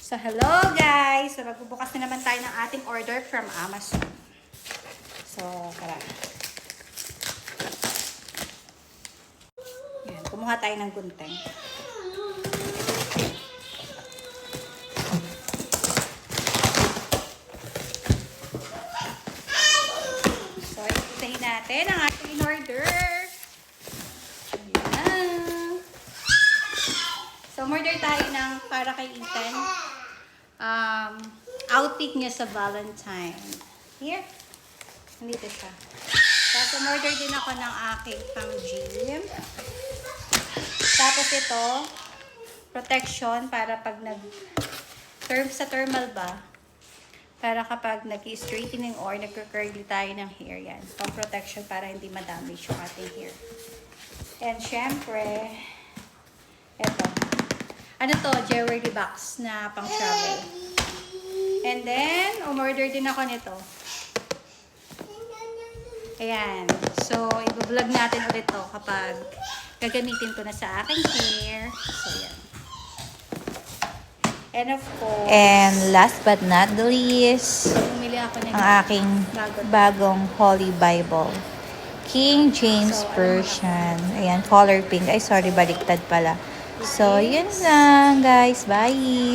So, hello guys! So, magbubukas na naman tayo ng ating order from Amazon. So, tara. Yan, kumuha tayo ng gunting. So, ipitahin natin ang ating in-order. Ayan. So, umorder tayo ng para kay Ethan. Outfit niya sa Valentine. Here. Nandito siya. Tapos, umorder din ako ng aking pang-gym. Tapos, ito, protection para pag sa thermal ba, para kapag nag-straightening or nag-curly tayo ng hair, yan. Pang-protection para hindi ma-damage yung ating hair. And, syempre, ito. Ano to? Jewelry box na pang-travel. And then, umorder din ako nito. Ayan. So, i-vlog natin ulit to kapag gagamitin ko na sa aking hair. So, yan. And of course, And last but not the least, bumili ako ng ang aking bagong Holy Bible. King James Version. Ayan, color pink. Ay, sorry, baliktad pala. So, yun lang, guys. Bye!